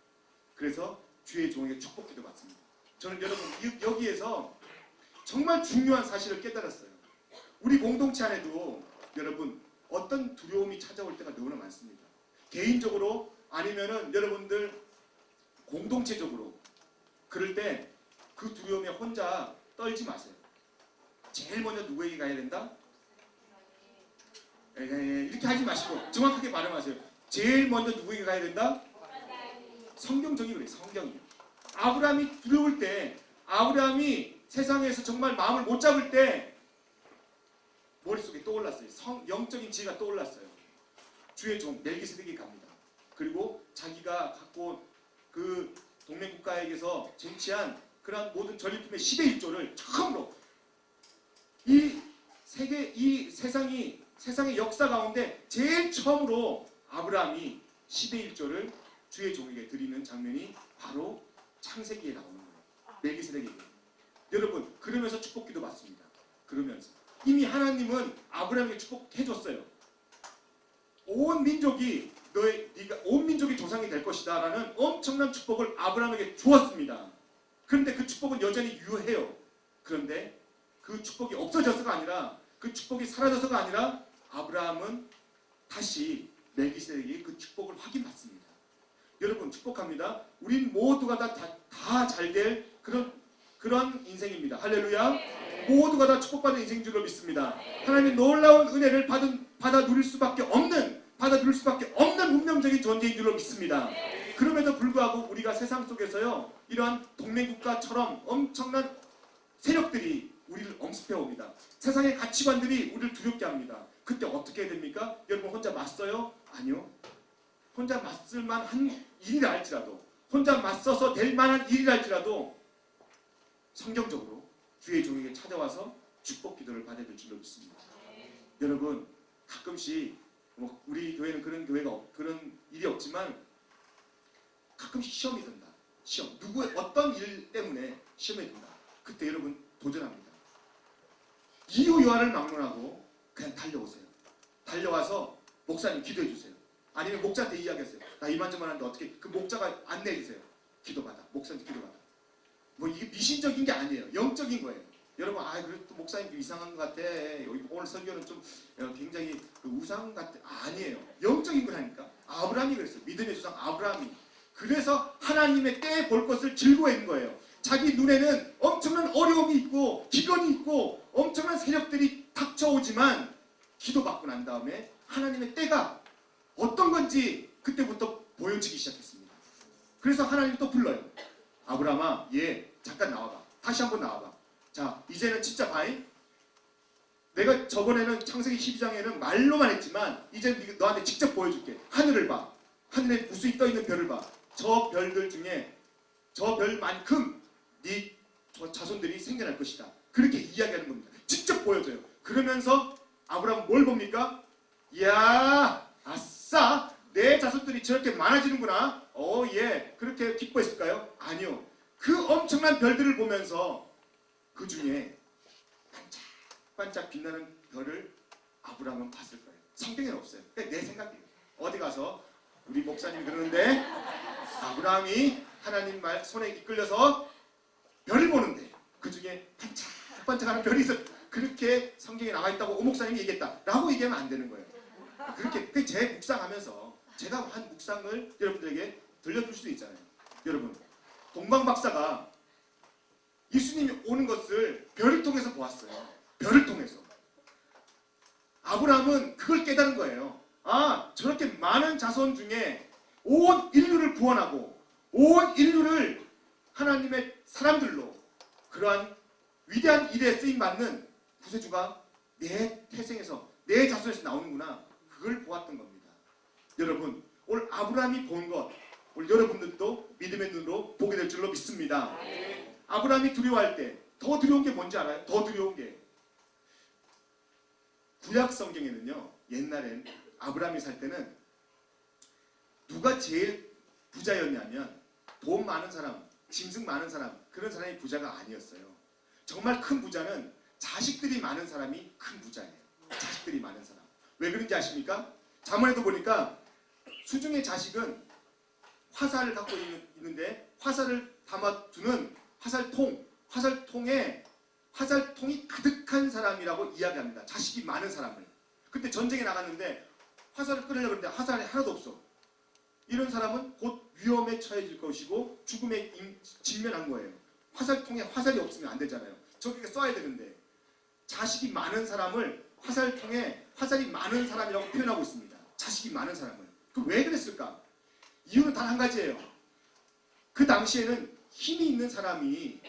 그래서 주의 종에게 축복기도 받습니다. 저는 여러분 여기에서 정말 중요한 사실을 깨달았어요. 우리 공동체 안에도 여러분 어떤 두려움이 찾아올 때가 너무나 많습니다. 개인적으로 아니면은 여러분들 공동체적으로 그럴 때 그 두려움에 혼자 떨지 마세요. 제일 먼저 누구에게 가야 된다? 이렇게 하지 마시고 정확하게 발음하세요. 제일 먼저 누구에게 가야 된다? 성경적이 그래요. 성경이요. 아브라함이 두려울 때, 아브라함이 세상에서 정말 마음을 못 잡을 때 머릿속에 떠올랐어요. 영적인 지혜가 떠올랐어요. 주의 종 멜기세덱이 갑니다. 그리고 자기가 갖고 온 그 동맹국가에게서 쟁취한 그런 모든 전리품의 10의 1조를 처음으로 이 세상의 역사 가운데 제일 처음으로 아브라함이 10의 1조를 주의 종에게 드리는 장면이 바로 창세기에 나오는 거예요. 멜기세덱에게. 여러분 그러면서 축복기도 받습니다. 그러면서 이미 하나님은 아브라함에게 축복해줬어요. 온 민족이 온 민족이 조상이 될 것이다 라는 엄청난 축복을 아브라함에게 주었습니다. 그런데 그 축복은 여전히 유효해요. 그런데 그 축복이 없어져서가 아니라 그 축복이 사라져서가 아니라 아브라함은 다시 멜기세덱이 그 축복을 확인받습니다. 여러분 축복합니다. 우린 모두가 다 잘 될 그런 인생입니다. 할렐루야. 모두가 다 축복받은 인생인 줄로 믿습니다. 하나님의 놀라운 은혜를 받아 누릴 수밖에 없는 운명적인 존재인 줄로 믿습니다. 그럼에도 불구하고 우리가 세상 속에서요 이러한 동맹국가처럼 엄청난 세력들이 우리를 엄습해 옵니다. 세상의 가치관들이 우리를 두렵게 합니다. 그때 어떻게 해야 됩니까? 여러분 혼자 맞서요? 아니요. 혼자 맞설 만한 일이라 할지라도 혼자 맞서서 될 만한 일이라 할지라도 성경적으로 주의 종에게 찾아와서 축복 기도를 받아야 될 줄로 믿습니다. 여러분 가끔씩 우리 교회는 그런 일이 없지만 가끔씩 시험이 든다. 누구의 어떤 일 때문에 시험이 든다. 그때 여러분 도전합니다. 이유 요한을 막론하고 그냥 달려오세요. 달려와서 목사님 기도해 주세요. 아니면 목자한테 이야기하세요. 나 이만저만 하는데 어떻게 그 목자가 안내해 주세요. 기도받아. 목사님 기도받아. 이게 미신적인 게 아니에요. 영적인 거예요. 여러분 그래도 목사님 이상한 것 같아. 오늘 설교는 좀 굉장히 우상 같아. 아니에요. 영적인 거라니까. 아브라함이 그랬어요. 믿음의 조상 아브라함이. 그래서 하나님의 때에 볼 것을 즐거워하는 거예요. 자기 눈에는 엄청난 어려움이 있고 기근이 있고 엄청난 세력들이 닥쳐오지만 기도받고 난 다음에 하나님의 때가 어떤 건지 그때부터 보여지기 시작했습니다. 그래서 하나님이 또 불러요. 아브라함아, 잠깐 나와봐. 다시 한번 나와봐. 자, 이제는 진짜 봐잉. 내가 저번에는 창세기 12장에는 말로만 했지만 이제 너한테 직접 보여줄게. 하늘을 봐. 하늘에 무수히 떠있는 별을 봐. 저 별들 중에 저 별만큼 네 자손들이 생겨날 것이다. 그렇게 이야기하는 겁니다. 직접 보여줘요. 그러면서 아브라함은 뭘 봅니까? 이야, 아싸, 내 자손들이 저렇게 많아지는구나. 그렇게 기뻐했을까요? 아니요. 그 엄청난 별들을 보면서 그 중에 반짝반짝 빛나는 별을 아브라함은 봤을 거예요. 성경에는 없어요. 내 생각이에요. 어디 가서 우리 목사님이 그러는데 아브라함이 하나님 말 손에 이끌려서 별을 보는데 그 중에 반짝반짝하는 별이 있어. 그렇게 성경에 나와 있다고 오 목사님이 얘기했다 라고 얘기하면 안 되는 거예요. 그렇게 제 묵상하면서 제가 한 묵상을 여러분들에게 들려줄 수도 있잖아요. 여러분, 동방 박사가 예수님이 오는 것을 별을 통해서 보았어요. 별을 통해서. 아브라함은 그걸 깨달은 거예요. 아, 저렇게 많은 자손 중에 온 인류를 구원하고 온 인류를 하나님의 사람들로 그러한 위대한 일에 쓰임받는 구세주가 내 태생에서 내 자손에서 나오는구나. 그걸 보았던 겁니다. 여러분, 오늘 아브라함이 본 것, 오늘 여러분들도 믿음의 눈으로 보게 될 줄로 믿습니다. 아브라함이 두려워할 때 더 두려운 게 뭔지 알아요? 더 두려운 게 구약 성경에는요, 옛날엔 아브라함이 살 때는 누가 제일 부자였냐면 돈 많은 사람, 짐승 많은 사람, 그런 사람이 부자가 아니었어요. 정말 큰 부자는 자식들이 많은 사람이 큰 부자예요. 자식들이 많은 사람. 왜 그런지 아십니까? 잠언에도 보니까 수중의 자식은 화살을 갖고 있는데 화살을 담아두는 화살통이 가득한 사람이라고 이야기합니다. 자식이 많은 사람을. 그때 전쟁에 나갔는데 화살을 끄려고 했는데 화살이 하나도 없어. 이런 사람은 곧 위험에 처해질 것이고 죽음에 직면한 거예요. 화살통에 화살이 없으면 안 되잖아요. 저기가 쏴야 되는데 자식이 많은 사람을 화살통에 화살이 많은 사람이라고 표현하고 있습니다. 자식이 많은 사람을. 그 왜 그랬을까? 이유는 단 한 가지예요. 그 당시에는 힘이 있는 사람이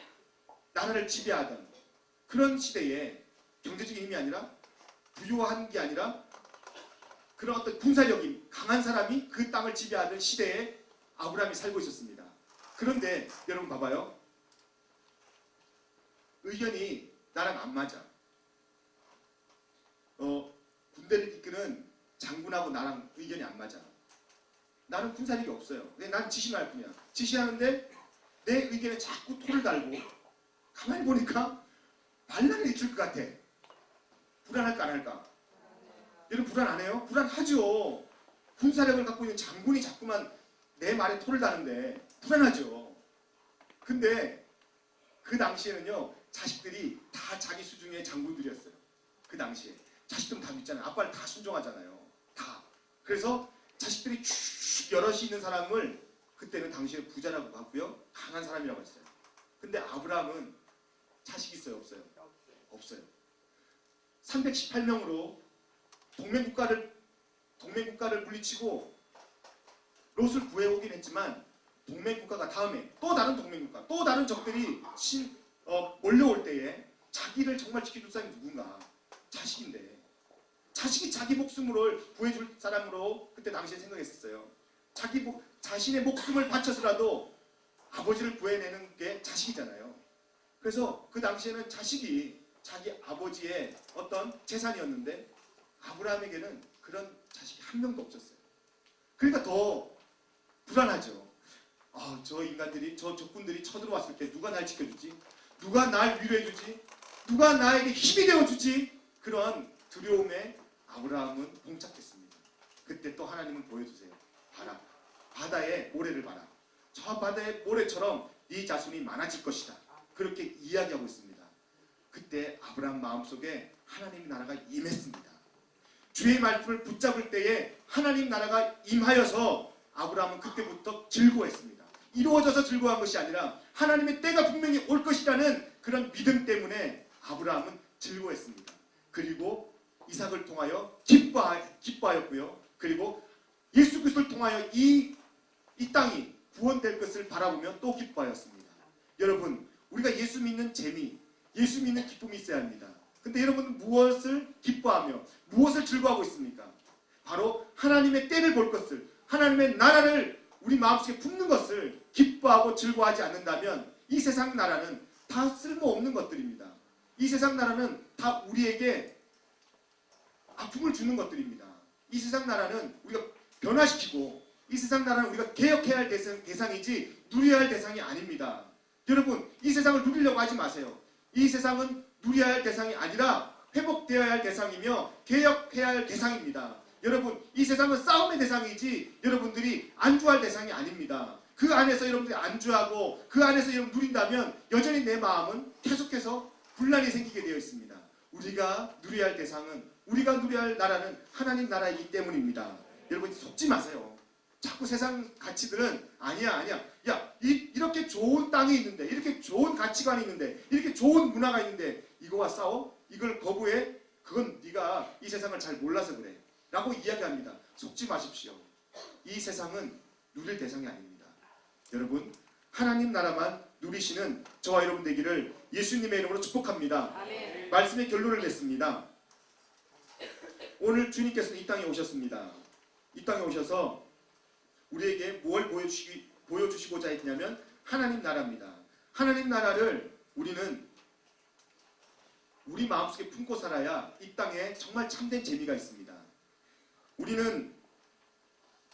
나라를 지배하던 그런 시대에 경제적인 힘이 아니라 부유한 게 아니라 그런 어떤 군사력이 강한 사람이 그 땅을 지배하던 시대에 아브라함이 살고 있었습니다. 그런데 여러분 봐봐요. 의견이 나랑 안 맞아. 군대를 이끄는 장군하고 나랑 의견이 안 맞아. 나는 군사력이 없어요. 근데 난 지시만 할 뿐이야. 지시하는데 내 의견에 자꾸 토를 달고 가만히 보니까 반란을 일으킬 것 같아. 불안할까 안 할까? 여러분 불안 안 해요? 불안하죠. 군사력을 갖고 있는 장군이 자꾸만 내 말에 토를 다는데 불안하죠. 근데 그 당시에는요, 자식들이 다 자기 수중의 장군들이었어요. 그 당시에. 자식들은 다 믿잖아요. 아빠를 다 순종하잖아요. 다. 그래서 자식들이 쭉 여럿이 있는 사람을 그때는 당시에 부자라고 하고요. 강한 사람이라고 했어요. 근데 아브라함은 자식이 있어요? 없어요? 없어요. 318명으로 동맹국가를 물리치고 롯을 구해오긴 했지만 동맹국가가 다음에 또 다른 동맹국가, 또 다른 적들이 몰려올 때에 자기를 정말 지켜줄 사람이 누군가? 자식인데. 자식이 자기 목숨을 구해줄 사람으로 그때 당시에 생각했었어요. 자신의 목숨을 바쳐서라도 아버지를 구해내는 게 자식이잖아요. 그래서 그 당시에는 자식이 자기 아버지의 어떤 재산이었는데 아브라함에게는 그런 자식이 한 명도 없었어요. 그러니까 더 불안하죠. 저 인간들이, 저 적군들이 쳐들어왔을 때 누가 날 지켜주지? 누가 날 위로해주지? 누가 나에게 힘이 되어주지? 그런 두려움에 아브라함은 봉착했습니다. 그때 또 하나님은 보여주세요. 봐라. 바다의 모래를 봐라. 저 바다의 모래처럼 네 자손이 많아질 것이다. 그렇게 이야기하고 있습니다. 그때 아브라함 마음속에 하나님 나라가 임했습니다. 주의 말씀을 붙잡을 때에 하나님 나라가 임하여서 아브라함은 그때부터 즐거워했습니다. 이루어져서 즐거워한 것이 아니라 하나님의 때가 분명히 올 것이라는 그런 믿음 때문에 아브라함은 즐거워했습니다. 그리고 이삭을 통하여 기뻐하였고요. 그리고 예수 그리스도를 통하여 이 땅이 구원될 것을 바라보며 또 기뻐하였습니다. 여러분, 우리가 예수 믿는 재미, 예수 믿는 기쁨이 있어야 합니다. 근데 여러분 무엇을 기뻐하며 무엇을 즐거워하고 있습니까? 바로 하나님의 때를 볼 것을, 하나님의 나라를 우리 마음속에 품는 것을 기뻐하고 즐거워하지 않는다면 이 세상 나라는 다 쓸모없는 것들입니다. 이 세상 나라는 다 우리에게 아픔을 주는 것들입니다. 이 세상 나라는 우리가 변화시키고, 이 세상 나라는 우리가 개혁해야 할 대상이지 누려야 할 대상이 아닙니다. 여러분, 이 세상을 누리려고 하지 마세요. 이 세상은 누려야 할 대상이 아니라 회복되어야 할 대상이며 개혁해야 할 대상입니다. 여러분, 이 세상은 싸움의 대상이지 여러분들이 안주할 대상이 아닙니다. 그 안에서 여러분들이 안주하고 그 안에서 여러분 누린다면 여전히 내 마음은 계속해서 분란이 생기게 되어 있습니다. 우리가 누려야 할 대상은, 우리가 누려야 할 나라는 하나님 나라이기 때문입니다. 여러분 속지 마세요. 자꾸 세상 가치들은 아니야. 야, 이렇게 좋은 땅이 있는데, 이렇게 좋은 가치관이 있는데, 이렇게 좋은 문화가 있는데 이거와 싸워? 이걸 거부해? 그건 네가 이 세상을 잘 몰라서 그래 라고 이야기합니다. 속지 마십시오. 이 세상은 누릴 대상이 아닙니다. 여러분, 하나님 나라만 누리시는 저와 여러분 되기를 예수님의 이름으로 축복합니다. 아멘. 말씀의 결론을 냈습니다. 오늘 주님께서는 이 땅에 오셨습니다. 이 땅에 오셔서 우리에게 뭘 보여주시고자 했냐면 하나님 나라입니다. 하나님 나라를 우리는 우리 마음속에 품고 살아야 이 땅에 정말 참된 재미가 있습니다. 우리는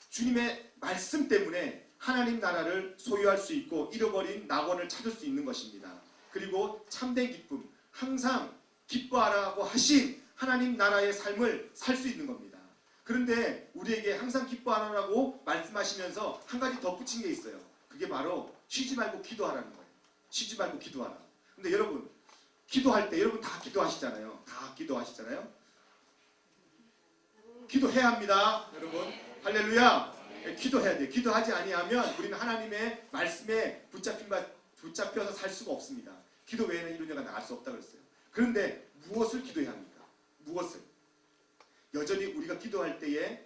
주님의 말씀 때문에 하나님 나라를 소유할 수 있고 잃어버린 낙원을 찾을 수 있는 것입니다. 그리고 참된 기쁨, 항상 기뻐하라고 하신 하나님 나라의 삶을 살 수 있는 겁니다. 그런데 우리에게 항상 기뻐하라고 말씀하시면서 한 가지 덧붙인 게 있어요. 그게 바로 쉬지 말고 기도하라는 거예요. 쉬지 말고 기도하라. 근데 여러분, 기도할 때 여러분 다 기도하시잖아요. 다 기도하시잖아요. 기도해야 합니다. 여러분, 할렐루야. 기도해야 돼요. 기도하지 아니하면 우리는 하나님의 말씀에 붙잡혀서 살 수가 없습니다. 기도 외에는 이룬 자가 나을 수 없다고 그랬어요. 그런데 무엇을 기도해야 합니까? 무엇을? 여전히 우리가 기도할 때에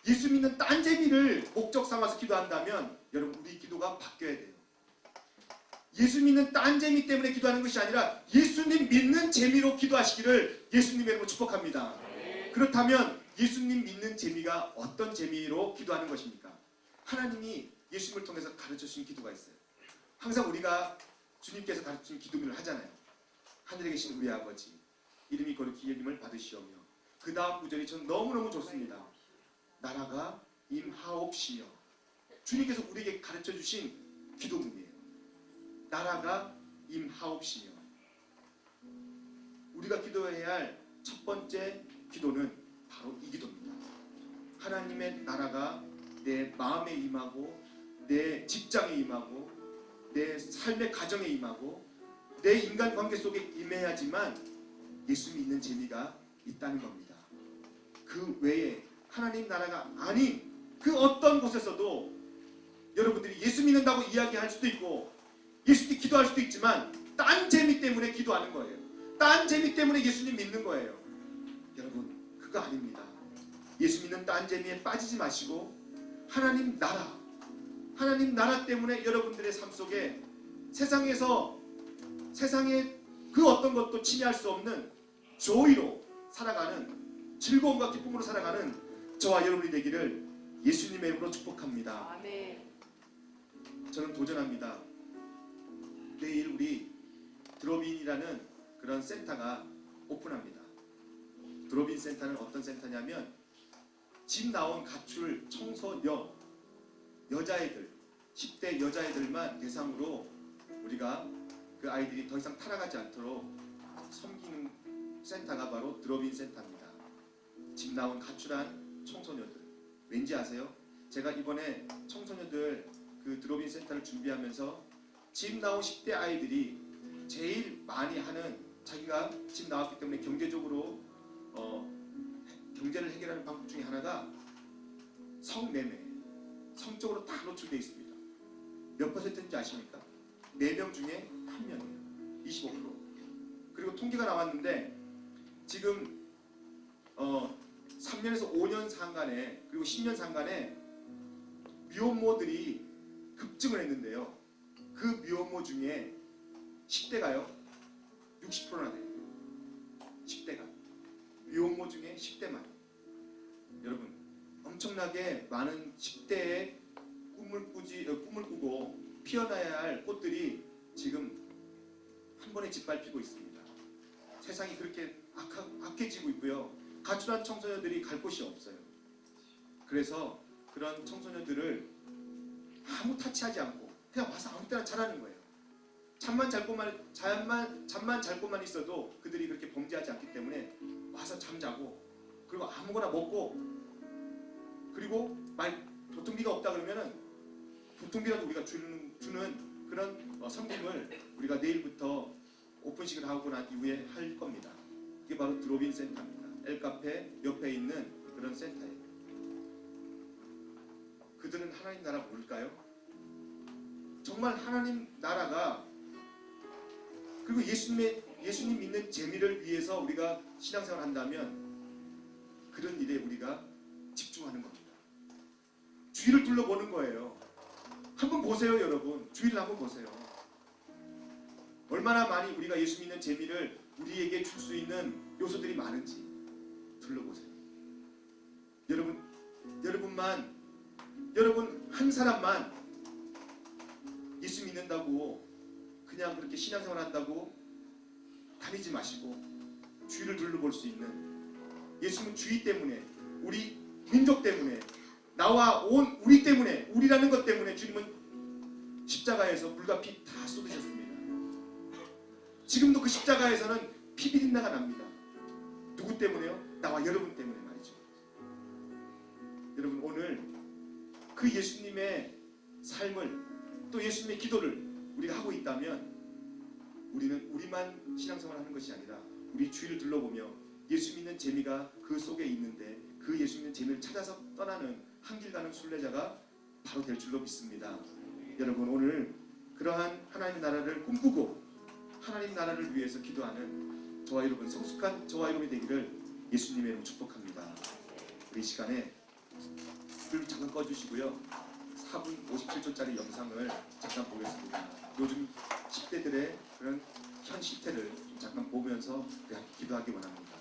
예수 믿는 딴 재미를 목적 삼아서 기도한다면 여러분, 우리 기도가 바뀌어야 돼요. 예수 믿는 딴 재미 때문에 기도하는 것이 아니라 예수님 믿는 재미로 기도하시기를 예수님의 이름으로 축복합니다. 그렇다면 예수님 믿는 재미가 어떤 재미로 기도하는 것입니까? 하나님이 예수님을 통해서 가르쳐주신 기도가 있어요. 항상 우리가 주님께서 가르쳐주신 기도를 하잖아요. 하늘에 계신 우리 아버지, 이름이 거룩히 여김을 받으시오며. 그 다음 구절이 전 너무너무 좋습니다. 나라가 임하옵시며. 주님께서 우리에게 가르쳐주신 기도문이에요. 나라가 임하옵시며. 우리가 기도해야 할 첫 번째 기도는 바로 이 기도입니다. 하나님의 나라가 내 마음에 임하고, 내 직장에 임하고, 내 삶의 가정에 임하고, 내 인간관계 속에 임해야지만 예수 믿는 재미가 있다는 겁니다. 그 외에 하나님 나라가 아닌 그 어떤 곳에서도 여러분들이 예수 믿는다고 이야기할 수도 있고 예수님 기도할 수도 있지만 딴 재미 때문에 기도하는 거예요. 딴 재미 때문에 예수님 믿는 거예요. 여러분, 그거 아닙니다. 예수 믿는 딴 재미에 빠지지 마시고 하나님 나라 때문에 여러분들의 삶 속에 세상의 그 어떤 것도 침해할 수 없는 조의로 살아가는, 즐거움과 기쁨으로 살아가는 저와 여러분이 되기를 예수님의 이름으로 축복합니다. 아멘. 저는 도전합니다. 내일 우리 드롭인이라는 그런 센터가 오픈합니다. 드롭인 센터는 어떤 센터냐면 집 나온 가출 청소년 여자애들, 10대 여자애들만 대상으로 우리가 그 아이들이 더 이상 타락하지 않도록 섬기는 센터가 바로 드롭인 센터입니다. 집 나온 가출한 청소년들. 왠지 아세요? 제가 이번에 청소년들 그 드롭인 센터를 준비하면서 집 나온 10대 아이들이 제일 많이 하는, 자기가 집 나왔기 때문에 경제적으로 경제를 해결하는 방법 중에 하나가 성매매, 성적으로 다 노출되어 있습니다. 몇 퍼센트인지 아십니까? 4명 중에 1명이에요. 25%. 그리고 통계가 나왔는데 지금 3년에서 5년 상간에 그리고 10년 상간에 미혼모들이 급증을 했는데요. 그 미혼모 중에 10대가요 60%나 돼요. 10대가 미혼모 중에 10대만. 여러분 엄청나게 많은 10대의 꿈을 꾸고 피어나야 할 꽃들이 지금 한 번에 짓밟히고 있습니다. 세상이 그렇게 악해지고 있고요. 가출한 청소년들이 갈 곳이 없어요. 그래서 그런 청소년들을 아무 타치하지 않고 그냥 와서 아무 때나 자라는 거예요. 잠만 잘 곳만 있어도 그들이 그렇게 범죄하지 않기 때문에 와서 잠자고 그리고 아무거나 먹고 그리고 도통비가 없다 그러면은 도통비라도 우리가 주는 그런 섬김을 우리가 내일부터 오픈식을 하고 난 이후에 할 겁니다. 그게 바로 드롭인 센터입니다. 엘카페 옆에 있는 그런 센터예요. 그들은 하나님 나라 모를까요? 정말 하나님 나라가 그리고 예수님 믿는 재미를 위해서 우리가 신앙생활을 한다면 그런 일에 우리가 집중하는 겁니다. 주위를 둘러보는 거예요. 한번 보세요, 여러분. 주위를 한번 보세요. 얼마나 많이 우리가 예수 믿는 재미를 우리에게 줄 수 있는 요소들이 많은지 둘러보세요. 여러분 한 사람만 예수 믿는다고 그냥 그렇게 신앙생활 한다고 다니지 마시고 주위를 둘러볼 수 있는 예수는 주위 때문에 우리 민족 때문에 나와 온 우리 때문에 우리라는 것 때문에 주님은 십자가에서 물과 피 다 쏟으셨습니다. 지금도 그 십자가에서는 피 비린내가 납니다. 누구 때문에요? 나와 여러분 때문에 말이죠. 여러분 오늘 그 예수님의 삶을 또 예수님의 기도를 우리가 하고 있다면 우리는 우리만 신앙생활을 하는 것이 아니라 우리 주위를 둘러보며 예수 믿는 재미가 그 속에 있는데 그 예수 믿는 재미를 찾아서 떠나는 한길 가는 순례자가 바로 될 줄로 믿습니다. 여러분 오늘 그러한 하나님의 나라를 꿈꾸고 하나님 나라를 위해서 기도하는 저와 여러분 성숙한 저와 여러분이 되기를 예수님의 이름으로 축복합니다. 우리 시간에 불 잠깐 꺼주시고요. 4분 57초짜리 영상을 잠깐 보겠습니다. 요즘 10대들의 그런 현 시태를 잠깐 보면서 기도하기 원합니다.